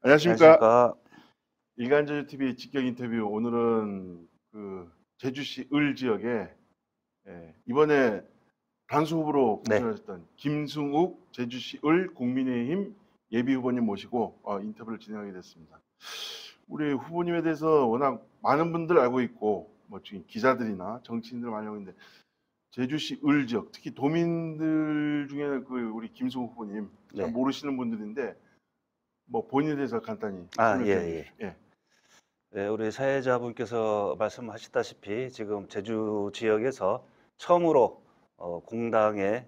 안녕하십니까. 안녕하십니까. 일간제주TV 직격 인터뷰. 오늘은 제주시 을 지역에 이번에 단수 후보로 네. 공천하셨던 김승욱 제주시 을 국민의힘 예비 후보님 모시고 인터뷰를 진행하게 됐습니다. 우리 후보님에 대해서 워낙 많은 분들 알고 있고 뭐 지금 기자들이나 정치인들 많이 알고 있는데 제주시 을 지역 특히 도민들 중에는 우리 김승욱 후보님 잘 네. 모르시는 분들인데 뭐 본인에 대해서 간단히 설명해 주십시오. 예. 네, 우리 사회자분께서 말씀하셨다시피 지금 제주 지역에서 처음으로 공당의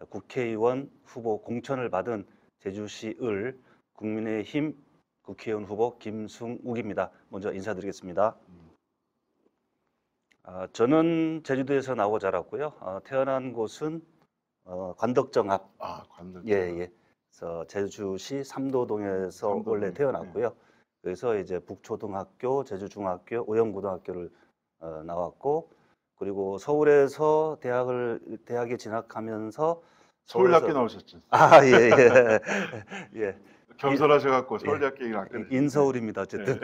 국회의원 후보 공천을 받은 제주시 을 국민의힘 국회의원 후보 김승욱입니다. 먼저 인사드리겠습니다. 저는 제주도에서 나고 자랐고요. 태어난 곳은 관덕정 앞. 관덕정. 예. 그래서 제주시 삼도동에서 원래 태어났고요. 그래서 이제 북초등학교, 제주중학교, 오영고등학교를 나왔고, 그리고 서울에서 대학에 진학하면서 서울대학교 나오셨죠? 예. 겸손하셔갖고 서울대학교 얘기를 안 꺼내시죠. 인서울입니다, 어쨌든.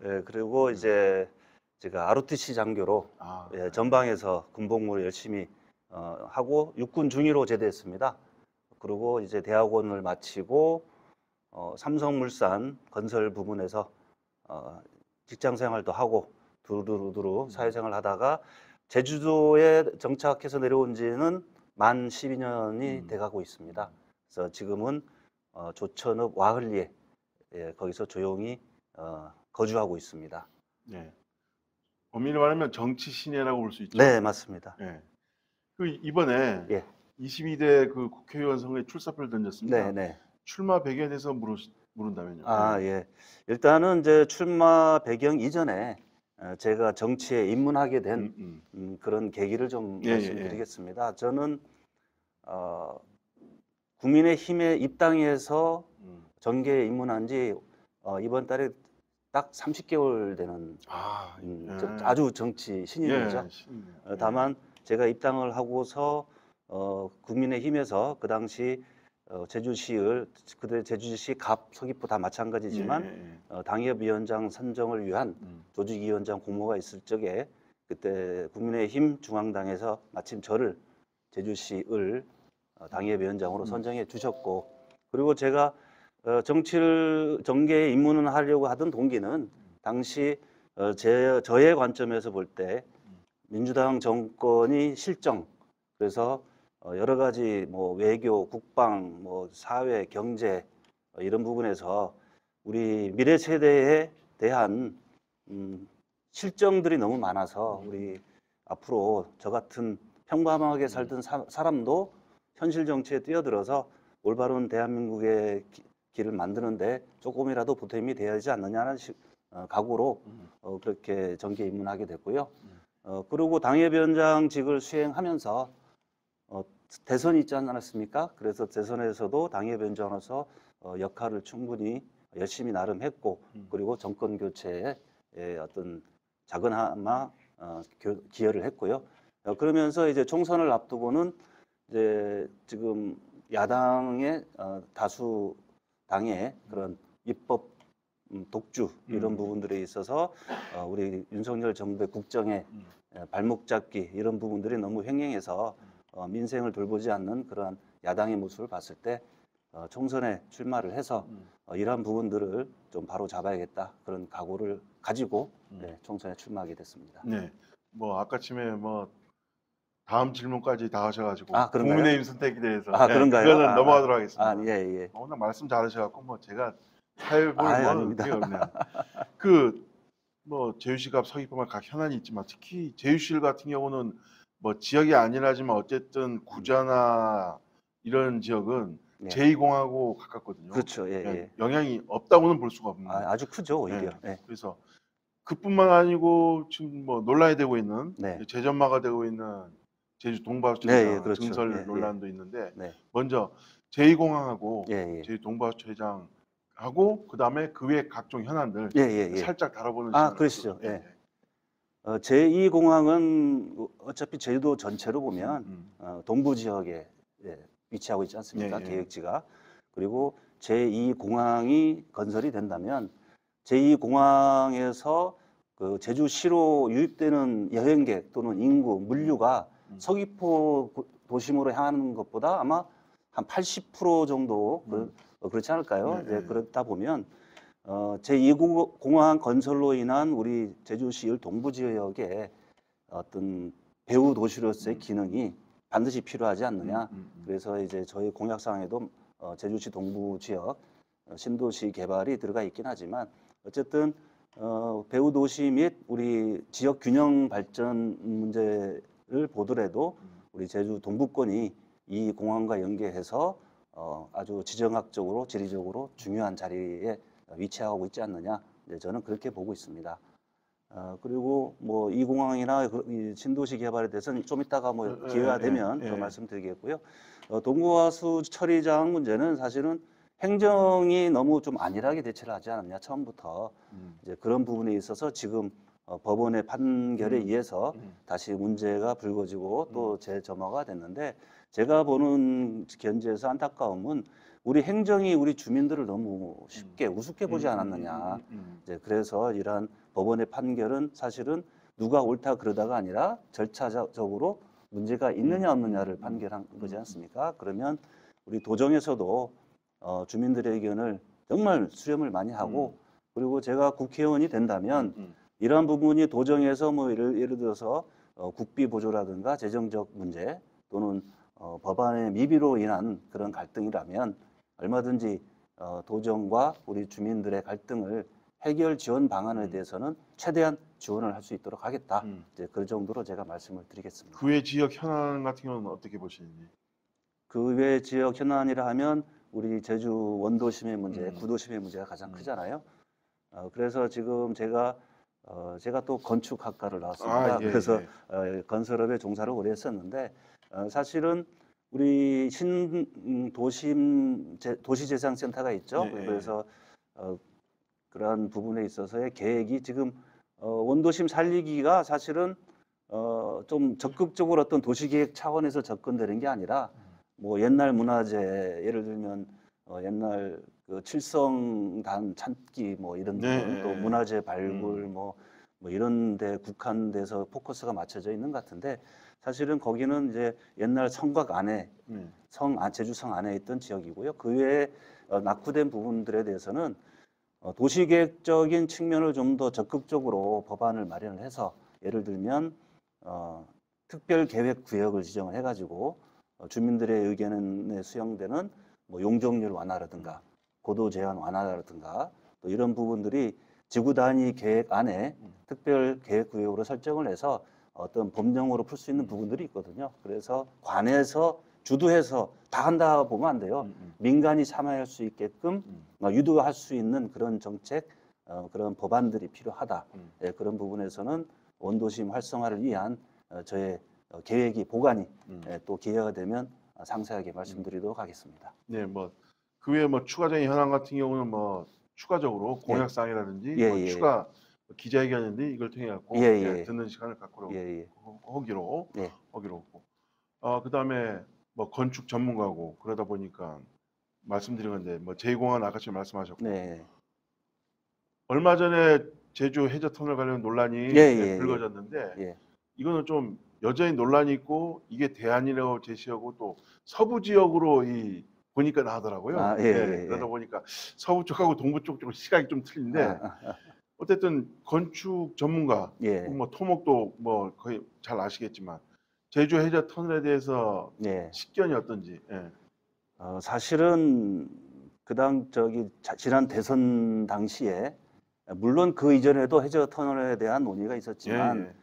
예, 그리고 이제 제가 ROTC 장교로 전방에서 군복무를 열심히 하고 육군 중위로 제대했습니다. 그리고 이제 대학원을 마치고 삼성물산 건설 부문에서 직장 생활도 하고 두루두루 사회생활 하다가 제주도에 정착해서 내려온 지는 만 12년이 돼가고 있습니다. 그래서 지금은 조천읍 와흘리에 거기서 조용히 거주하고 있습니다. 네. 엄밀히 말하면 정치 신예라고 볼 수 있죠. 네, 맞습니다. 네. 이번에 22대 국회의원 선거에 출사표를 던졌습니다. 네. 출마 배경에 대해서 물은다면요. 예. 일단은 이제 출마 배경 이전에 제가 정치에 입문하게 된 그런 계기를 좀 말씀드리겠습니다. 저는 국민의힘에 입당해서 정계에 입문한 지 이번 달에 딱 30개월 되는 아주 정치 신인이죠. 다만 제가 입당을 하고서 국민의힘에서 그 당시 제주시을 그때 제주시 갑 서귀포 다 마찬가지지만 당협위원장 선정을 위한 조직위원장 공모가 있을 적에 그때 국민의힘 중앙당에서 마침 저를 제주시을 당협위원장으로 선정해 주셨고, 그리고 제가 정계에 입문을 하려고 하던 동기는 당시 저의 관점에서 볼 때 민주당 정권이 실정, 그래서 여러 가지 뭐 외교, 국방, 뭐 사회, 경제 이런 부분에서 우리 미래 세대에 대한 실정들이 너무 많아서 우리 앞으로 저 같은 평범하게 살던 사람도 현실 정치에 뛰어들어서 올바른 대한민국의 길을 만드는데 조금이라도 보탬이 되어야지 않느냐는 각오로 그렇게 정계에 입문하게 됐고요. 그리고 당협위원장직을 수행하면서 대선이 있지 않았습니까? 그래서 대선에서도 당협위원장으로서 역할을 충분히 열심히 나름 했고, 그리고 정권 교체에 어떤 작은하마 기여를 했고요. 그러면서 이제 총선을 앞두고는 이제 지금 야당의 다수 당의 그런 입법 독주 이런 부분들에 있어서 우리 윤석열 정부의 국정에 발목 잡기 이런 부분들이 너무 횡행해서 민생을 돌보지 않는 그러한 야당의 모습을 봤을 때 총선에 출마를 해서 이러한 부분들을 좀 바로 잡아야겠다 그런 각오를 가지고 총선에 출마하게 됐습니다. 네. 뭐 아까쯤에 뭐 다음 질문까지 다 하셔가지고 그런가요? 국민의힘 선택에 대해서 그런가요? 그거는 넘어가도록 하겠습니다. 예. 오늘 말씀 잘하셔갖고 뭐 제가 살볼 아닙니다. 게 없네요. 뭐 제주시가 서귀포만 각 현안이 있지만 특히 제주시 같은 경우는 뭐 지역이 아니라지만 어쨌든 구자나 이런 지역은 제2공하고 가깝거든요. 그렇죠. 영향이 없다고는 볼 수가 없는. 아주 크죠, 오히려. 그래서 그뿐만 아니고 지금 뭐 논란이 되고 있는 재점마가 되고 있는 제주 동부하수처장 그렇죠. 증설 논란도 있는데 먼저 제2공항하고 제주 동부하수처장하고 그다음에 그 외 각종 현안들 살짝 다뤄보는 시간을 그러시죠. 제2공항은 어차피 제주도 전체로 보면 동부 지역에 위치하고 있지 않습니까? 계획지가. 그리고 제2공항이 건설이 된다면 제2공항에서 그 제주시로 유입되는 여행객 또는 인구, 물류가 서귀포 도심으로 향하는 것보다 아마 한 80% 정도 그렇지 않을까요? 네, 이제 네. 그렇다 보면 제2공항 건설로 인한 우리 제주시 동부 지역의 어떤 배후 도시로서의 기능이 반드시 필요하지 않느냐. 그래서 이제 저희 공약상에도 제주시 동부 지역 신도시 개발이 들어가 있긴 하지만 어쨌든 배후 도시 및 우리 지역 균형 발전 문제를 보더라도 우리 제주 동부권이 이 공항과 연계해서 아주 지정학적으로 지리적으로 중요한 자리에 위치하고 있지 않느냐. 이제 저는 그렇게 보고 있습니다. 그리고 뭐 이 공항이나 이 신도시 개발에 대해서는 좀 이따가 뭐 기회가 되면 더 말씀드리겠고요. 동구하수 처리장 문제는 사실은 행정이 너무 좀 안일하게 대처를 하지 않았냐 처음부터 이제 그런 부분에 있어서 지금 법원의 판결에 의해서 다시 문제가 불거지고 또 재점화가 됐는데 제가 보는 견지에서 안타까움은 우리 행정이 우리 주민들을 너무 쉽게 우습게 보지 않았느냐. 이제 그래서 이러한 법원의 판결은 사실은 누가 옳다 그러다가 아니라 절차적으로 문제가 있느냐 없느냐를 판결한 거지 않습니까? 그러면 우리 도정에서도 주민들의 의견을 정말 수렴을 많이 하고 그리고 제가 국회의원이 된다면 이러한 부분이 도정에서 뭐 예를 들어서 국비 보조라든가 재정적 문제 또는 법안의 미비로 인한 그런 갈등이라면 얼마든지 도정과 우리 주민들의 갈등을 해결 지원 방안에 대해서는 최대한 지원을 할 수 있도록 하겠다. 이제 그 정도로 제가 말씀을 드리겠습니다. 그 외 지역 현안 같은 경우는 어떻게 보시는지? 그 외 지역 현안이라 하면 우리 제주 원도심의 문제, 구도심의 문제가 가장 크잖아요. 그래서 지금 제가 또 건축학과를 나왔습니다. 그래서 건설업에 종사를 오래 했었는데 사실은 우리 도시재생센터가 있죠. 그래서 그러한 부분에 있어서의 계획이 지금 원도심 살리기가 사실은 좀 적극적으로 어떤 도시계획 차원에서 접근되는 게 아니라 뭐 옛날 문화재 예를 들면 옛날 그 칠성단 찾기 뭐 이런 부분 또 문화재 발굴 뭐 이런 데 국한돼서 포커스가 맞춰져 있는 것 같은데 사실은 거기는 이제 옛날 성곽 안에 제주성 안에 있던 지역이고요. 그 외에 낙후된 부분들에 대해서는 도시계획적인 측면을 좀 더 적극적으로 법안을 마련을 해서 예를 들면 특별계획구역을 지정을 해가지고 주민들의 의견에 수용되는 뭐 용적률 완화라든가 고도 제한 완화라든가 또 이런 부분들이 지구 단위 계획 안에 특별계획구역으로 설정을 해서 어떤 법령으로 풀 수 있는 부분들이 있거든요. 그래서 관에서 주도해서 다 한다 보면 안 돼요. 민간이 참여할 수 있게끔 유도할 수 있는 그런 정책, 그런 법안들이 필요하다. 그런 부분에서는 원도심 활성화를 위한 저의 계획이 보관이 또 기회가 되면 상세하게 말씀드리도록 하겠습니다. 네, 뭐 그 외에 뭐 추가적인 현안 같은 경우는 뭐 추가적으로 공약사항이라든지 뭐 추가 기자회견인데 이걸 통해 갖고 듣는 시간을 갖고 하기로 하고 그다음에 뭐 건축 전문가고 그러다 보니까 말씀드린 건데 뭐 제2공항 아까처럼 말씀하셨고 얼마 전에 제주 해저 터널 관련 논란이 불거졌는데 이거는 좀 여전히 논란이 있고 이게 대안이라고 제시하고 또 서부 지역으로 보니까 나오더라고요. 그러다 보니까 서부 쪽하고 동부 쪽 시각이 좀 틀린데 어쨌든 건축 전문가, 뭐 토목도 뭐 거의 잘 아시겠지만 제주 해저 터널에 대해서 식견이 어떤지. 사실은 지난 대선 당시에 물론 그 이전에도 해저 터널에 대한 논의가 있었지만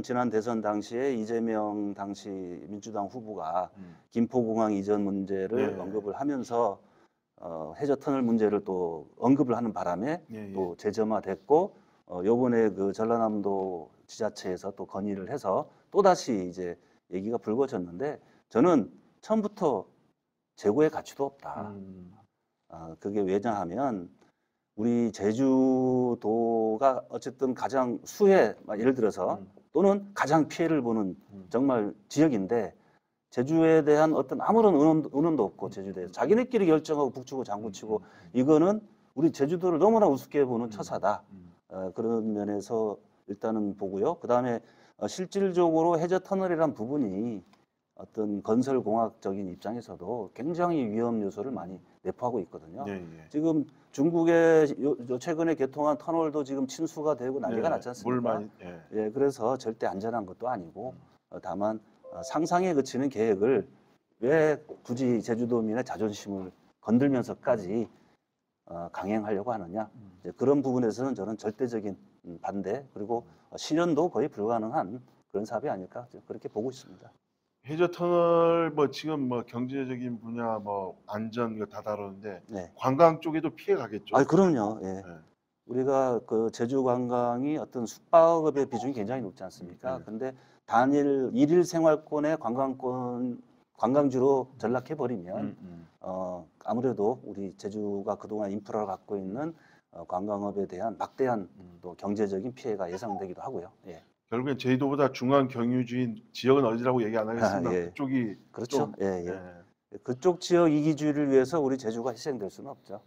지난 대선 당시에 이재명 당시 민주당 후보가 김포공항 이전 문제를 언급을 하면서 해저 터널 문제를 또 언급을 하는 바람에 또 재점화됐고 요번에 그 전라남도 지자체에서 또 건의를 해서 또다시 이제 얘기가 불거졌는데 저는 처음부터 재고의 가치도 없다. 그게 왜냐하면 우리 제주도가 어쨌든 가장 예를 들어서 또는 가장 피해를 보는 정말 지역인데 제주에 대한 어떤 아무런 의논도 없고 제주도에 자기네끼리 결정하고 북치고 장구치고 이거는 우리 제주도를 너무나 우습게 보는 처사다. 그런 면에서 일단은 보고요. 그다음에 실질적으로 해저 터널이란 부분이 어떤 건설공학적인 입장에서도 굉장히 위험 요소를 많이 내포하고 있거든요. 예, 예. 지금 중국에 최근에 개통한 터널도 지금 침수가 되고 난리가 네, 났지 않습니까? 물 많이, 예. 예, 그래서 절대 안전한 것도 아니고 다만 상상에 그치는 계획을 왜 굳이 제주도민의 자존심을 건들면서까지 강행하려고 하느냐. 이제 그런 부분에서는 저는 절대적인 반대 그리고 실현도 거의 불가능한 그런 사업이 아닐까 그렇게 보고 있습니다. 해저 터널 뭐 지금 뭐 경제적인 분야 뭐 안전 이거 다 다루는데 네. 관광 쪽에도 피해 가겠죠. 아, 그럼요. 예. 네. 우리가 그 제주 관광이 어떤 숙박업의 비중이 굉장히 높지 않습니까? 근데 단일 일일 생활권의 관광지로 전락해 버리면 아무래도 우리 제주가 그동안 인프라를 갖고 있는 관광업에 대한 막대한 또 경제적인 피해가 예상되기도 하고요. 예. 결국엔 제주도보다 중앙 경유지인 지역은 어디라고 얘기 안 하겠습니다. 예. 그쪽이 그렇죠. 좀, 예, 예. 그쪽 지역 이기주의를 위해서 우리 제주가 희생될 수는 없죠.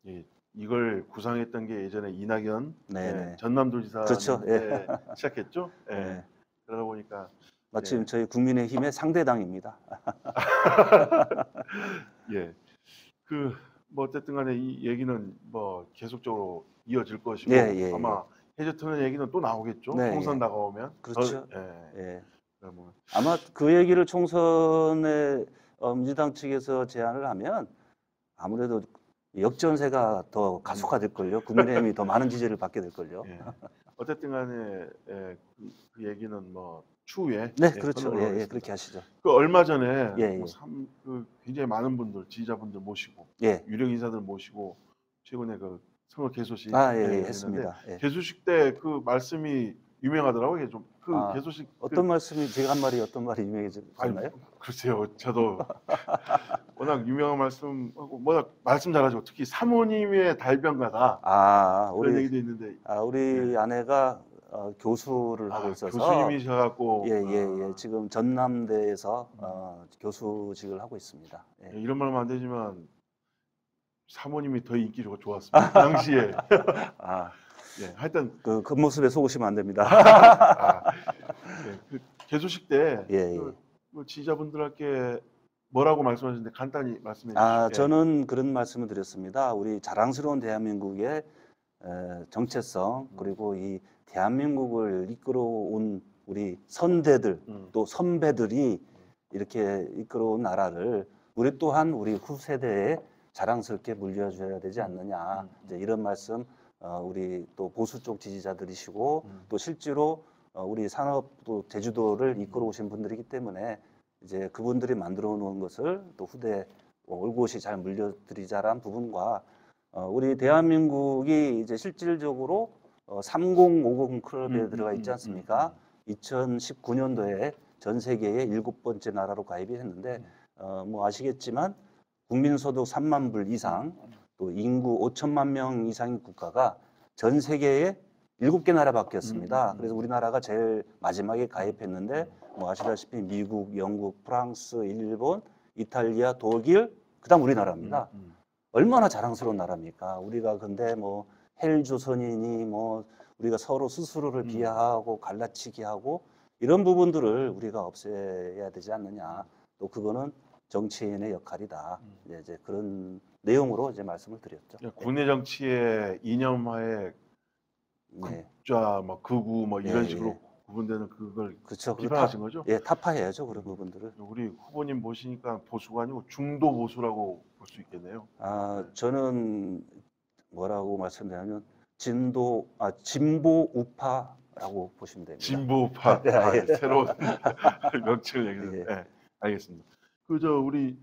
예, 이걸 구상했던 게 예전에 이낙연 네네. 전남도지사 그렇죠. 때 시작했죠. 예. 예. 그러다 보니까 마침 예. 저희 국민의힘의 상대당입니다. 예. 그 뭐 어쨌든 간에 이 얘기는 뭐 계속적으로 이어질 것이고 예, 예, 아마 해저 터널 얘기는 또 나오겠죠. 네, 총선 예. 다가오면. 그렇죠. 예. 예. 그러면 아마 그 얘기를 총선에 민주당 측에서 제안을 하면 아무래도 역전세가 더 가속화될 걸요. 국민의힘이 더 많은 지지를 받게 될 걸요. 예. 어쨌든 간에 그 얘기는 뭐 추후에 네, 그렇죠. 끊어보도록 예, 예, 하겠습니다. 그렇게 하시죠. 그 얼마 전에 예, 예. 뭐 그 굉장히 많은 분들 지지자분들 모시고 예. 유력 인사들 모시고 최근에 그 선거 개소식 예, 예, 했는데 했습니다. 예. 개소식 때 그 말씀이 유명하더라고요. 이게 좀 그 개소식 어떤 말씀이 제가 한 말이 어떤 말이 유명해졌나요? 글쎄요. 저도 워낙 유명한 말씀하고 워낙 말씀 잘하시고 특히 사모님의 달변가다 그런 우리 얘기도 있는데 우리 아내가 교수를 하고 있어서 교수님이셔갖고 예, 예. 지금 전남대에서 교수직을 하고 있습니다. 예. 이런 말하면 안 되지만 사모님이 더 인기가 좋았습니다. 그 당시에. 예, 하여튼 그 겉모습에 속으시면 안 됩니다. 예, 그 개소식 때 예, 그 지지자분들께 뭐라고 말씀하셨는데 간단히 말씀해 주시죠. 저는 그런 말씀을 드렸습니다. 우리 자랑스러운 대한민국의 정체성 그리고 이 대한민국을 이끌어온 우리 선대들 또 선배들이 이렇게 이끌어온 나라를 우리 또한 우리 후세대에 자랑스럽게 물려줘야 되지 않느냐 이제 이런 말씀 우리 또 보수 쪽 지지자들이시고 또 실제로 우리 산업도 제주도를 이끌어 오신 분들이기 때문에 이제 그분들이 만들어 놓은 것을 또 후대에 올곧이 잘 물려드리자라는 부분과 우리 대한민국이 이제 실질적으로 3050 클럽에 들어가 있지 않습니까? 2019년도에 전 세계의 7번째 나라로 가입이 했는데 뭐 아시겠지만 국민소득 3만 불 이상 또 인구 5천만 명 이상의 국가가 전 세계에 7개 나라밖에 없습니다. 그래서 우리나라가 제일 마지막에 가입했는데 뭐 아시다시피 미국, 영국, 프랑스, 일본, 이탈리아, 독일, 그다음 우리나라입니다. 얼마나 자랑스러운 나라입니까? 우리가 근데 뭐 헬조선이니 뭐 우리가 서로 스스로를 비하하고 갈라치기 하고 이런 부분들을 우리가 없애야 되지 않느냐. 또 그거는 정치인의 역할이다. 이제 그런 내용으로 이제 말씀을 드렸죠. 국내 정치의 이념화에 네. 극좌, 뭐 극우, 뭐 이런 예, 식으로 예. 구분되는 그걸 그렇죠. 비판하신 거죠? 예, 타파해야죠 그런 부분들을. 우리 후보님 보시니까 보수가 아니고 중도 보수라고 볼 수 있겠네요. 저는 뭐라고 말씀드리냐면 진보 우파라고 보시면 됩니다. 진보파. 예. 새로운 명칭을 얘기해요. 예. 네, 알겠습니다. 우리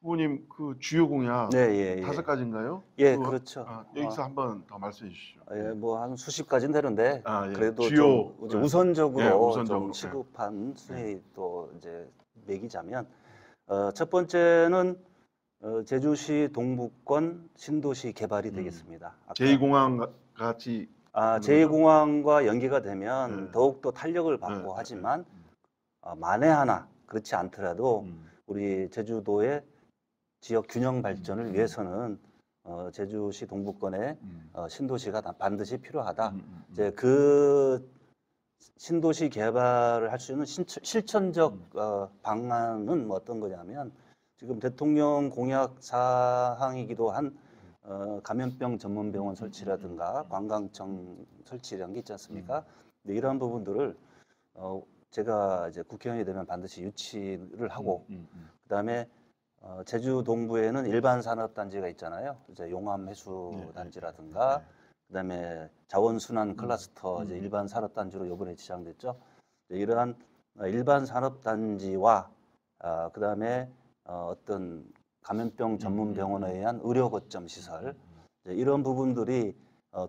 후보님 그 주요 공약 네, 예. 5가지인가요? 예, 그렇죠. 여기서 한번 더 말씀해 주시죠. 뭐 한 수십 가지는 되는데 예. 그래도 주요 좀 우선적으로 우선적으로. 좀 시급한 순위 또 이제 매기자면 첫 번째는 제주시 동부권 신도시 개발이 되겠습니다. 아까 제2공항 같이 제2공항과 연계가 되면 더욱더 탄력을 받고 네, 하지만 만에 하나 그렇지 않더라도 우리 제주도의 지역 균형 발전을 위해서는 제주시 동부권에 신도시가 반드시 필요하다. 이제 그 신도시 개발을 할 수 있는 실천적 방안은 뭐 어떤 거냐면 지금 대통령 공약 사항이기도 한 감염병 전문 병원 설치라든가 관광청 설치라는 게 있지 않습니까? 근데 이러한 부분들을 제가 이제 국회의원이 되면 반드시 유치를 하고 그다음에 제주 동부에는 일반 산업단지가 있잖아요. 이제 용암 해수단지라든가 그다음에 자원순환 클러스터 이제 일반 산업단지로 이번에 지정됐죠. 이러한 일반 산업단지와 그다음에 어떤 감염병 전문 병원에 의한 의료 거점 시설 이런 부분들이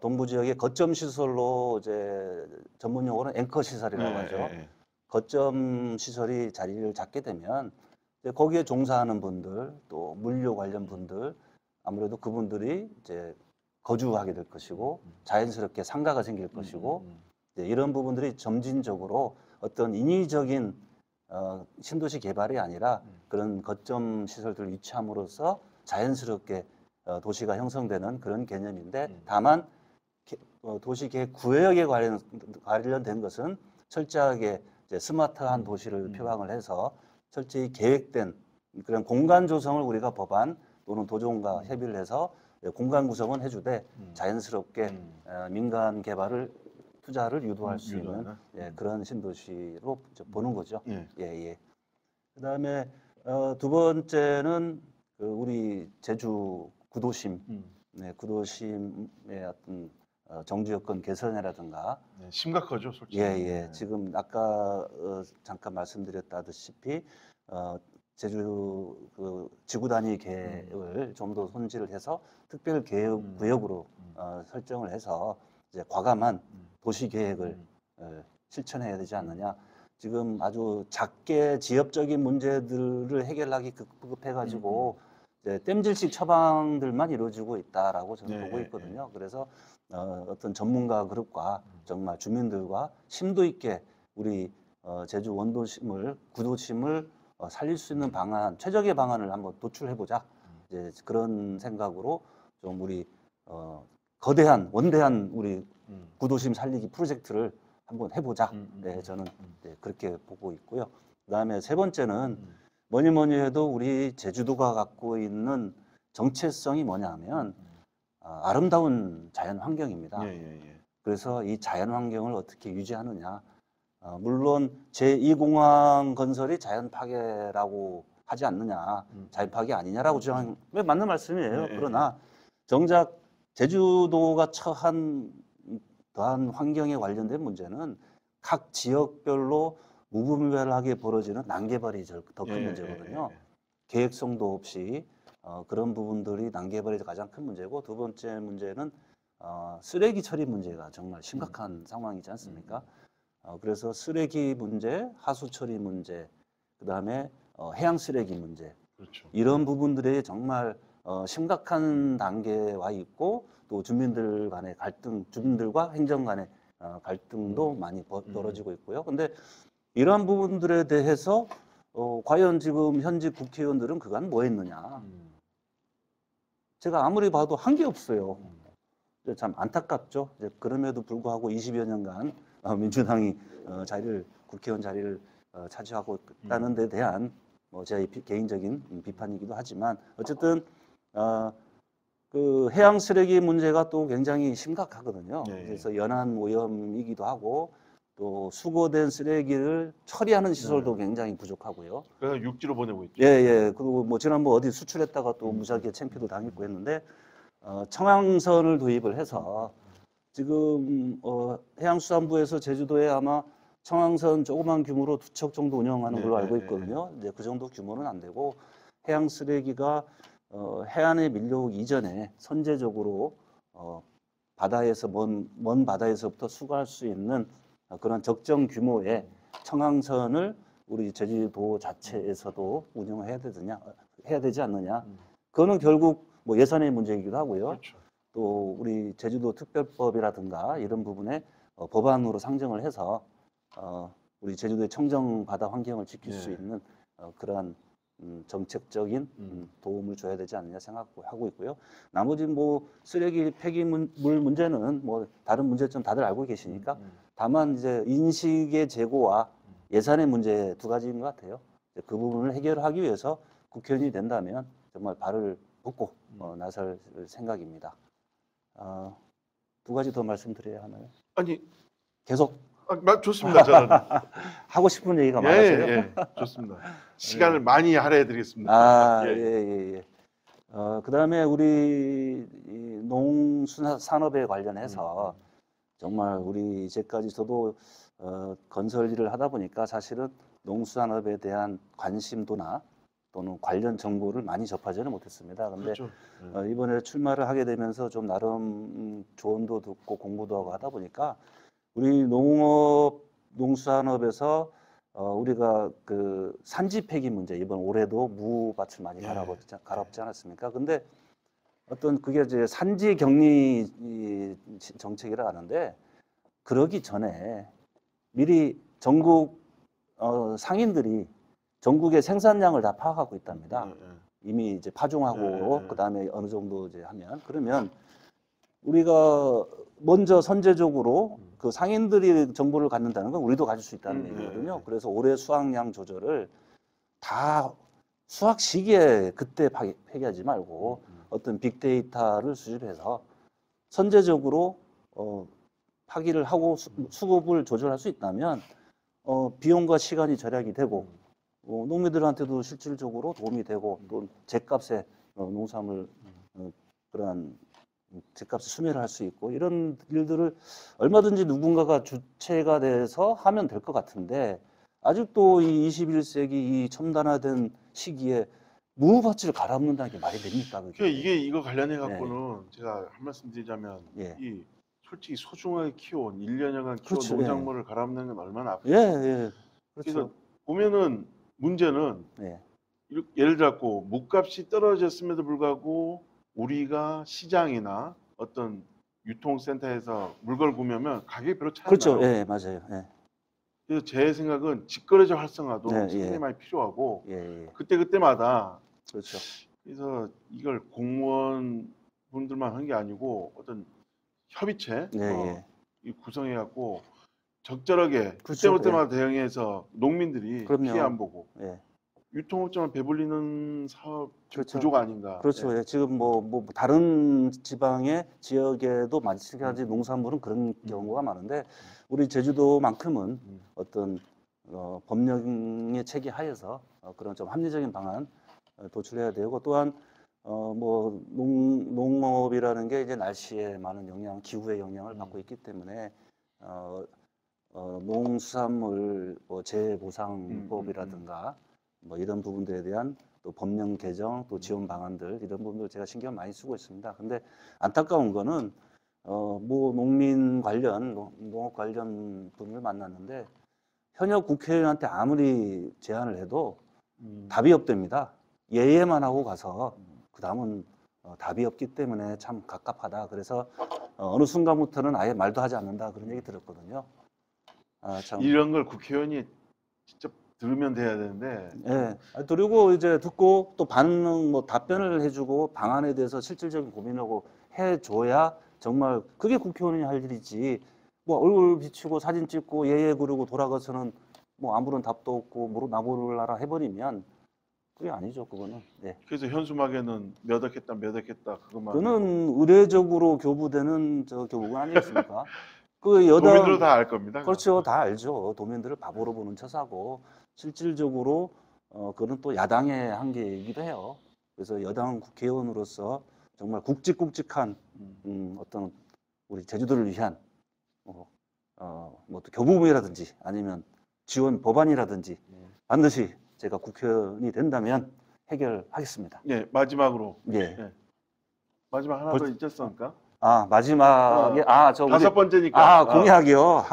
동부 지역의 거점 시설로 이제 전문 용어로는 앵커 시설이라고 하죠. 거점 시설이 자리를 잡게 되면 거기에 종사하는 분들 또 물류 관련 분들 아무래도 그분들이 이제 거주하게 될 것이고 자연스럽게 상가가 생길 것이고 이런 부분들이 점진적으로 어떤 인위적인 신도시 개발이 아니라 그런 거점 시설들을 유치함으로써 자연스럽게 도시가 형성되는 그런 개념인데 다만 도시계획 구역에 관련된 것은 철저하게 이제 스마트한 도시를 표방을 해서 철저히 계획된 그런 공간 조성을 우리가 법안 또는 도정과 협의를 해서 공간 구성은 해주되 자연스럽게 민간 개발을 투자를 유도할 수 있는 그런 신도시로 보는 거죠. 예. 그다음에 두 번째는 우리 제주 구도심, 구도심의 어떤 정주 여건 개선이라든가 심각하죠, 솔직히. 예. 지금 아까 잠깐 말씀드렸다시피 제주 그 지구 단위 계획을 좀 더 손질을 해서 특별 계획 구역으로 설정을 해서 이제 과감한 도시 계획을 실천해야 되지 않느냐. 지금 아주 작게 지역적인 문제들을 해결하기 급급해가지고 땜질식 처방들만 이루어지고 있다라고 저는 보고 있거든요. 그래서 어떤 전문가 그룹과 정말 주민들과 심도 있게 우리 제주 원도심을 구도심을 살릴 수 있는 방안, 최적의 방안을 한번 도출해보자. 이제 그런 생각으로 좀 우리 거대한 원대한 우리 구도심 살리기 프로젝트를 한번 해보자. 네, 저는 그렇게 보고 있고요. 그다음에 세 번째는 뭐니 해도 우리 제주도가 갖고 있는 정체성이 뭐냐면 아름다운 자연 환경입니다. 그래서 이 자연 환경을 어떻게 유지하느냐. 물론 제2공항 건설이 자연 파괴라고 하지 않느냐, 자연 파괴 아니냐라고 주장하는 왜 맞는 말씀이에요. 그러나 정작 제주도가 처한 더한 환경에 관련된 문제는 각 지역별로 무분별하게 벌어지는 난개발이 더 큰 문제거든요. 계획성도 없이 그런 부분들이 난개발이 가장 큰 문제고 두 번째 문제는 쓰레기 처리 문제가 정말 심각한 상황이지 않습니까? 그래서 쓰레기 문제, 하수 처리 문제, 그다음에 해양 쓰레기 문제 그렇죠. 이런 부분들이 정말 심각한 단계에 와 있고 또 주민들 간의 갈등, 주민들과 행정 간의 갈등도 많이 벌어지고 있고요. 근데 이러한 부분들에 대해서 과연 지금 현직 국회의원들은 그간 뭐 했느냐? 제가 아무리 봐도 한 게 없어요. 참 안타깝죠. 이제 그럼에도 불구하고 20여 년간 민주당이 국회의원 자리를 차지하고 있다는 데 대한 제 개인적인 비판이기도 하지만 어쨌든 그 해양 쓰레기 문제가 또 굉장히 심각하거든요. 그래서 연안 오염이기도 하고 또 수거된 쓰레기를 처리하는 시설도 굉장히 부족하고요. 그래서 육지로 보내고 있죠. 그리고 뭐 지난번 어디 수출했다가 또 무지하게 창피도 당했고 했는데 청항선을 도입을 해서 지금 해양수산부에서 제주도에 아마 청항선 조그만 규모로 2척 정도 운영하는 걸로 알고 있거든요. 이제 그 정도 규모는 안 되고 해양 쓰레기가 해안에 밀려오기 이전에 선제적으로 바다에서 먼 바다에서부터 수거할 수 있는 그런 적정 규모의 청항선을 우리 제주도 자체에서도 운영해야 해야 되지 않느냐. 그거는 결국 뭐 예산의 문제이기도 하고요. 그렇죠. 또 우리 제주도 특별법이라든가 이런 부분에 법안으로 상정을 해서 우리 제주도의 청정 바다 환경을 지킬 수 있는 그러한 정책적인 도움을 줘야 되지 않느냐 생각하고 있고요. 나머지 뭐 쓰레기 폐기물 문제는 뭐 다른 문제점 다들 알고 계시니까 다만 이제 인식의 제고와 예산의 문제 두 가지인 것 같아요. 그 부분을 해결하기 위해서 국회의원이 된다면 정말 발을 뻗고 나설 생각입니다. 두 가지 더 말씀드려야 하나요? 아니, 계속 좋습니다. 저는. 하고 싶은 얘기가 예, 많아서요. 예, 좋습니다. 시간을 많이 할애해드리겠습니다. 아, 예. 예. 그다음에 우리 이 농수산업에 관련해서 정말 우리 이제까지 저도 건설 일을 하다 보니까 사실은 농수산업에 대한 관심도나 또는 관련 정보를 많이 접하지는 못했습니다. 근데 그렇죠. 이번에 출마를 하게 되면서 좀 나름 조언도 듣고 공부도 하고 하다 보니까 우리 농수산업에서 우리가 그 산지 폐기 문제 이번 올해도 무밭을 많이 갈아엎지 않았습니까? 근데 어떤 그게 이제 산지 격리 정책이라 하는데 그러기 전에 미리 전국 상인들이 전국의 생산량을 다 파악하고 있답니다. 이미 이제 파종하고 그다음에 어느 정도 이제 하면 그러면 우리가 먼저 선제적으로 그 상인들이 정보를 갖는다는 건 우리도 가질 수 있다는 얘기거든요. 그래서 올해 수확량 조절을 다 수확 시기에 그때 폐기하지 말고 어떤 빅데이터를 수집해서 선제적으로 파기를 하고 수급을 조절할 수 있다면 비용과 시간이 절약이 되고 농민들한테도 실질적으로 도움이 되고 또 죗값에 농산물 그러한 죗값에 수매를 할 수 있고 이런 일들을 얼마든지 누군가가 주체가 돼서 하면 될 것 같은데 아직도 이 21세기 이 첨단화된 시기에 무밭을 갈아엎는다는 게 말이 됩니까? 그러니까 이거 관련해 갖고는 제가 한 말씀 드리자면 이 솔직히 소중하게 키워온 1년여간 키워온 그렇죠. 농작물을 갈아엎는 건 얼마나 아프죠. 그렇죠. 그래서 보면은 문제는 예를 들어 묵값이 떨어졌음에도 불구하고 우리가 시장이나 어떤 유통센터에서 물건을 구매하면 가격이 별로 차이 안 그렇죠. 나요. 맞아요. 그래서 제 생각은 직거래적 활성화도 네, 상당히 많이 필요하고 예. 그때마다 그렇죠. 그래서 이걸 공무원 분들만 한 게 아니고 어떤 협의체 이 구성해 갖고 적절하게 그때마다 대응해서 농민들이 피해 안 보고 유통업자만 배불리는 사업 구조가 아닌가. 그렇죠. 지금 뭐 다른 지방의 지역에도 마찬가지 농산물은 그런 경우가 많은데 우리 제주도만큼은 어떤 법령의 체계 하에서 그런 좀 합리적인 방안 도출해야 되고 또한 뭐 농업이라는 게 이제 날씨에 많은 영향, 기후의 영향을 받고 있기 때문에 농수산물 뭐 재보상법이라든가 뭐 이런 부분들에 대한 또 법령 개정, 또 지원 방안들 이런 부분들 제가 신경 많이 쓰고 있습니다. 근데 안타까운 거는 뭐 농민 관련, 농업 관련 분을 만났는데 현역 국회의원한테 아무리 제안을 해도 답이 없답니다. 예예만 하고 가서 그 다음은 답이 없기 때문에 참 갑갑하다. 그래서 어느 순간부터는 아예 말도 하지 않는다 그런 얘기 들었거든요. 참. 이런 걸 국회의원이 직접 들으면 돼야 되는데. 그리고 이제 듣고 또 반응 뭐 답변을 해주고 방안에 대해서 실질적인 고민하고 해줘야 정말 그게 국회의원이 할 일이지. 뭐 얼굴 비추고 사진 찍고 예예 그러고 돌아가서는 뭐 아무런 답도 없고 나몰라라 해버리면 그게 아니죠, 그거는. 그래서 현수막에는 몇 억 했다 그것만. 그는 의례적으로 교부되는 저 교부가 아니겠습니까? 도민들도 다 알 겁니다. 그렇죠, 다 알죠. 도민들을 바보로 보는 처사고 실질적으로 그건 또 야당의 한계이기도 해요. 그래서 여당 국회의원으로서 정말 굵직굵직한 어떤 우리 제주도를 위한 뭐 또 교부금이라든지 아니면 지원 법안이라든지 반드시 제가 국회의원이 된다면 해결하겠습니다. 마지막으로. 마지막 하나 더 있지 않습니까? 마지막에 저 다섯 번째니까. 공약이요.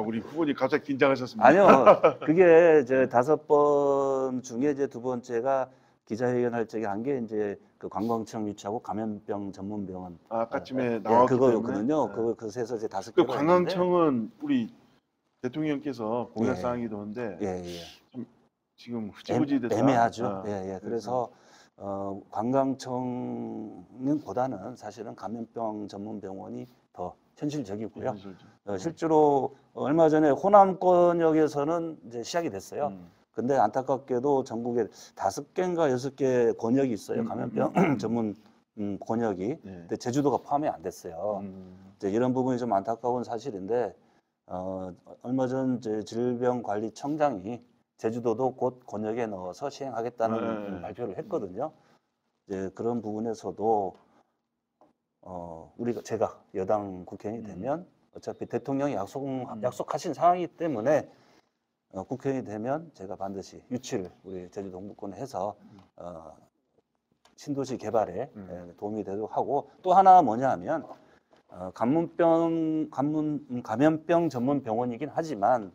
우리 후보님 갑자기 긴장하셨습니다. 아니요. 그게 이제 5번 중에 이제 두 번째가 기자회견 할 적에 한 게 이제 그 관광청 유치하고 감염병 전문병원. 아까쯤에 나왔기 그거였거든요. 그래서 이제 5개. 관광청은 우리 대통령께서 공약 사항이기도 한데 참 지금 흐지부지 됐다. 애매하죠. 예. 그래서 관광청보다는 사실은 감염병 전문 병원이 더 현실적이고요. 실제로 얼마 전에 호남권역에서는 이제 시작이 됐어요. 근데 안타깝게도 전국에 5개인가 6개 권역이 있어요. 감염병 전문 권역이. 근데 제주도가 포함이 안 됐어요. 이제 이런 부분이 좀 안타까운 사실인데 얼마 전 이제 질병관리청장이 제주도도 곧 권역에 넣어서 시행하겠다는 발표를 했거든요. 이제 그런 부분에서도 제가 여당 국회의원이 되면 어차피 대통령이 약속하신 상황이기 때문에 국회의원이 되면 제가 반드시 유치를 우리 제주 동부권에 해서 신도시 개발에 도움이 되도록 하고, 또 하나 뭐냐 하면 감염병 전문 병원이긴 하지만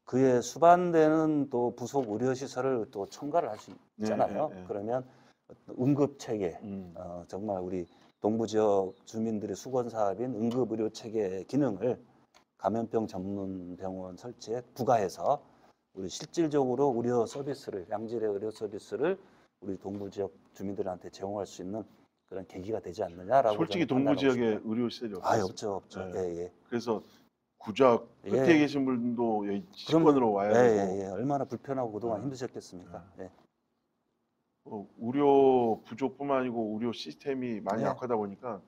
그에 수반되는 또 부속 의료시설을 또 첨가를 할 수 있잖아요. 그러면 응급 체계, 정말 우리 동부 지역 주민들의 수건 사업인 응급 의료 체계 기능을 감염병 전문 병원 설치에 부과해서 우리 실질적으로 의료 서비스를, 양질의 의료 서비스를 우리 동부 지역 주민들한테 제공할 수 있는 그런 계기가 되지 않느냐라고. 솔직히 동부 지역에 의료 시설이 없어요. 없죠. 예. 그래서 구적 끝에 계신 분도 여기 직권으로 와야 되고. 얼마나 불편하고 그동안 힘드셨겠습니까? 의료 부족뿐만 아니고 의료 시스템이 많이 약하다 보니까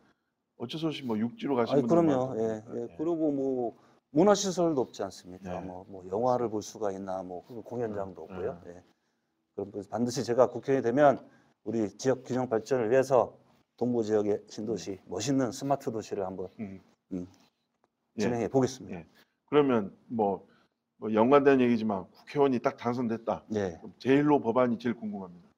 어쩔 수 없이 뭐 육지로 가시는 분들 그럼요. 그리고 뭐 문화시설도 없지 않습니까? 뭐 영화를 볼 수가 있나, 뭐 공연장도 없고요. 그럼 반드시 제가 국회의원이 되면 우리 지역 균형 발전을 위해서 동부 지역의 신도시, 멋있는 스마트 도시를 한번 진행해 보겠습니다. 그러면 뭐 연관된 얘기지만 국회의원이 딱 당선됐다. 제1호 법안이 제일 궁금합니다.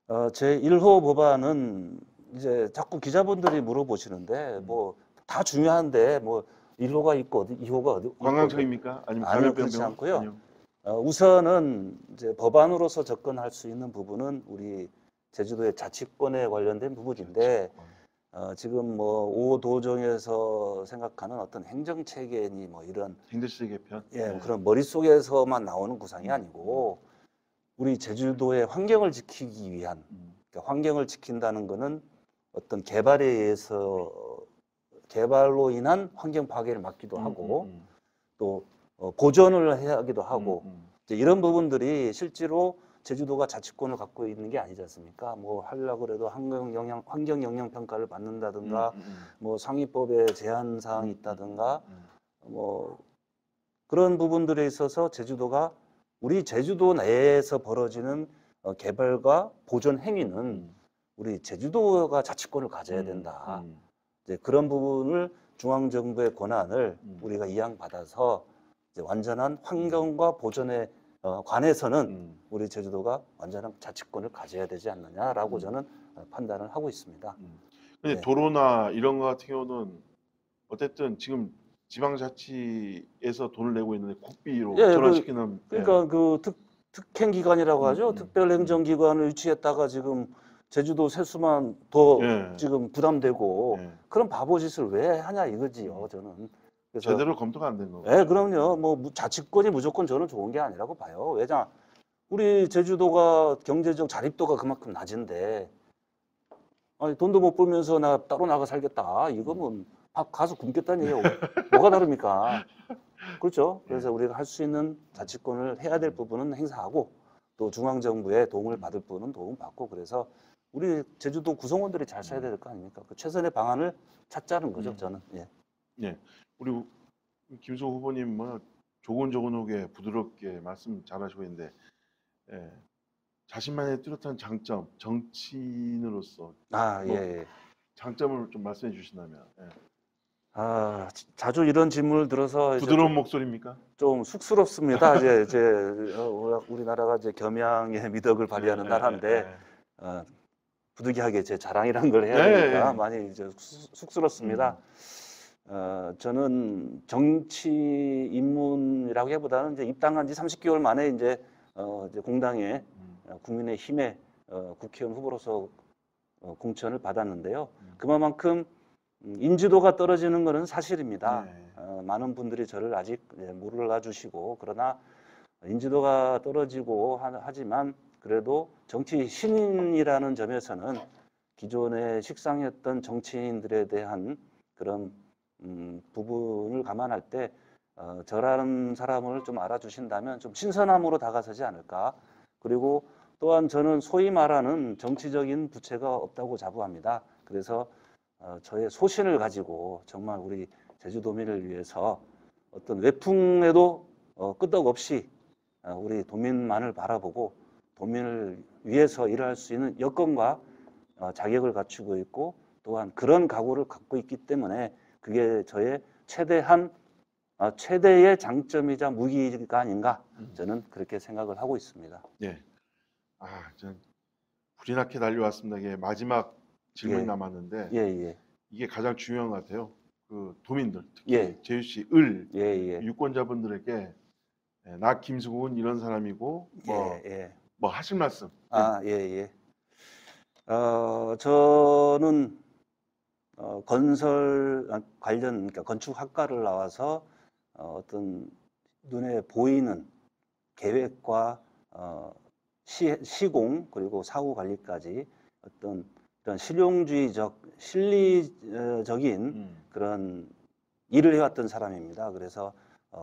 제1호 법안은 이제 자꾸 기자분들이 물어보시는데 뭐 다 중요한데 뭐 1호가 있고 2호가 어디 관광청입니까? 아니면 아니요, 그렇지 않고요. 우선은 이제 법안으로서 접근할 수 있는 부분은 우리 제주도의 자치권에 관련된 부분인데 지금 뭐 5도정에서 생각하는 어떤 행정체계니 뭐 이런 행정체계 편 그런 머릿속에서만 나오는 구상이 아니고 우리 제주도의 환경을 지키기 위한, 그러니까 환경을 지킨다는 거는 어떤 개발에 의해서 개발로 인한 환경 파괴를 막기도 하고 또 보존을 해야 하기도 하고 이제 이런 부분들이 실제로 제주도가 자치권을 갖고 있는 게 아니지 않습니까? 뭐 하려고 그래도 환경 영향 평가를 받는다든가 뭐 상위법에 제한 사항이 있다든가 뭐 그런 부분들에 있어서 제주도가 우리 제주도 내에서 벌어지는 개발과 보존 행위는 우리 제주도가 자치권을 가져야 된다. 이제 그런 부분을 중앙정부의 권한을 우리가 이양받아서 이제 완전한 환경과 보존에 관해서는 우리 제주도가 완전한 자치권을 가져야 되지 않느냐라고 저는 판단을 하고 있습니다. 근데 도로나 이런 거 같은 경우는 어쨌든 지금 지방자치에서 돈을 내고 있는데 국비로 전환시키는 그러니까 그 특행기관이라고 하죠. 특별행정기관을 유치했다가 지금 제주도 세수만 더 지금 부담되고 그런 바보짓을 왜 하냐 이거지요. 저는 그래서 제대로 검토가 안 된 거고. 그럼요. 뭐 자치권이 무조건 저는 좋은 게 아니라고 봐요. 왜냐 우리 제주도가 경제적 자립도가 그만큼 낮은데 아니, 돈도 못 벌면서 나 따로 나가 살겠다. 이거면 밥 가서 굶겠다는 얘기가 뭐가 다릅니까? 그렇죠. 그래서 우리가 할 수 있는 자치권을 해야 될 부분은 행사하고 또 중앙정부의 도움을 받을 부분은 도움 받고 그래서 우리 제주도 구성원들이 잘 써야 될 거 아닙니까? 그 최선의 방안을 찾자는 거죠, 저는. 우리 김수 후보님 뭐 조곤조곤하게 부드럽게 말씀 잘하시고 있는데 자신만의 뚜렷한 장점, 정치인으로서 장점을 좀 말씀해 주신다면. 자주 이런 질문을 들어서 부드러운 목소리입니까? 좀 쑥스럽습니다. 이제 우리나라가 이제 겸양의 미덕을 발휘하는 나라인데 부득이하게 제 자랑이라는 걸 해야 되니까 많이 이제 쑥스럽습니다. 저는 정치 입문이라고 하기보다는 이제 입당한 지 30개월 만에 이제 공당에 국민의힘의 국회의원 후보로서 공천을 받았는데요. 그만큼 인지도가 떨어지는 것은 사실입니다. 많은 분들이 저를 아직 몰라 주시고 그러나 인지도가 떨어지고 하지만 그래도 정치 신인이라는 점에서는 기존에 식상했던 정치인들에 대한 그런 부분을 감안할 때 저라는 사람을 좀 알아주신다면 좀 신선함으로 다가서지 않을까. 그리고 또한 저는 소위 말하는 정치적인 부채가 없다고 자부합니다. 그래서 저의 소신을 가지고 정말 우리 제주도민을 위해서 어떤 외풍에도 끄떡없이 우리 도민만을 바라보고 도민을 위해서 일할 수 있는 여건과 자격을 갖추고 있고 또한 그런 각오를 갖고 있기 때문에 그게 저의 최대의 장점이자 무기가 아닌가 저는 그렇게 생각을 하고 있습니다. 예. 전 불이 나게 달려왔습니다. 이게 마지막 질문이 예. 남았는데 예, 예. 이게 가장 중요한 것 같아요. 그 도민들, 특히 예. 제주시 예, 예. 유권자분들에게 나 김승욱은 이런 사람이고 예. 뭐 하실 말씀. 예, 예. 저는 건설 관련 그러니까 건축학과를 나와서 어떤 눈에 보이는 계획과 시공 그리고 사후 관리까지 어떤 이런 실용주의적 실리적인 그런 일을 해왔던 사람입니다. 그래서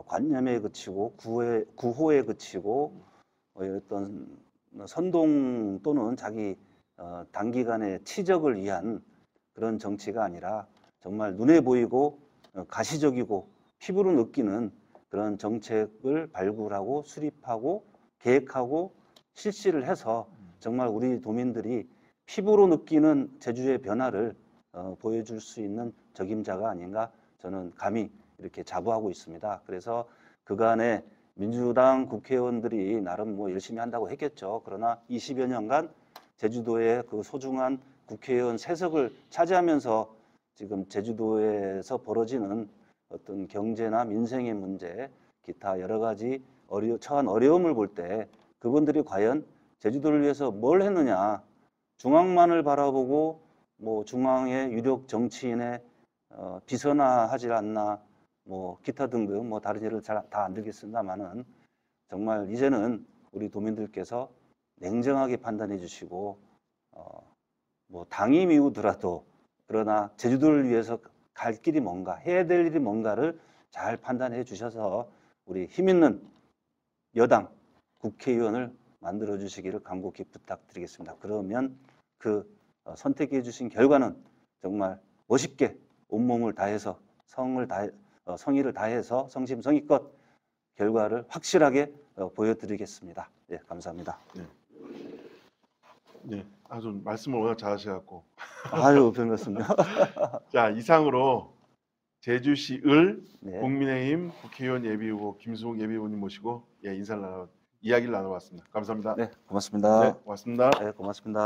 관념에 그치고 구호에 그치고 어떤 선동 또는 자기 단기간의 치적을 위한 그런 정치가 아니라 정말 눈에 보이고 가시적이고 피부로 느끼는 그런 정책을 발굴하고 수립하고 계획하고 실시를 해서 정말 우리 도민들이 피부로 느끼는 제주의 변화를 보여줄 수 있는 적임자가 아닌가 저는 감히 이렇게 자부하고 있습니다. 그래서 그간에 민주당 국회의원들이 나름 뭐 열심히 한다고 했겠죠. 그러나 20여 년간 제주도의 그 소중한 국회의원 세석을 차지하면서 지금 제주도에서 벌어지는 어떤 경제나 민생의 문제, 기타 여러 가지 처한 어려움을 볼 때 그분들이 과연 제주도를 위해서 뭘 했느냐, 중앙만을 바라보고 뭐 중앙의 유력 정치인의 비선화하지 않나, 뭐 기타 등등 뭐 다른 예를 잘 다 안 들겠습니다만은 정말 이제는 우리 도민들께서 냉정하게 판단해 주시고 뭐 당이 미우더라도 그러나 제주도를 위해서 갈 길이 뭔가 해야 될 일이 뭔가를 잘 판단해 주셔서 우리 힘 있는 여당 국회의원을 만들어 주시기를 간곡히 부탁드리겠습니다. 그러면 그 선택해 주신 결과는 정말 멋있게 온몸을 다해서 성의를 다해서 성심성의껏 결과를 확실하게 보여드리겠습니다. 네, 감사합니다. 네, 아주 말씀을 워낙 잘하셔갖고. 아유, 별 말씀요. 자, 이상으로 제주시 을 네. 국민의힘 국회의원 예비후보 김승욱 예비후보님 모시고 이야기를 나눠봤습니다. 감사합니다. 네, 고맙습니다. 네, 고맙습니다. 네, 고맙습니다.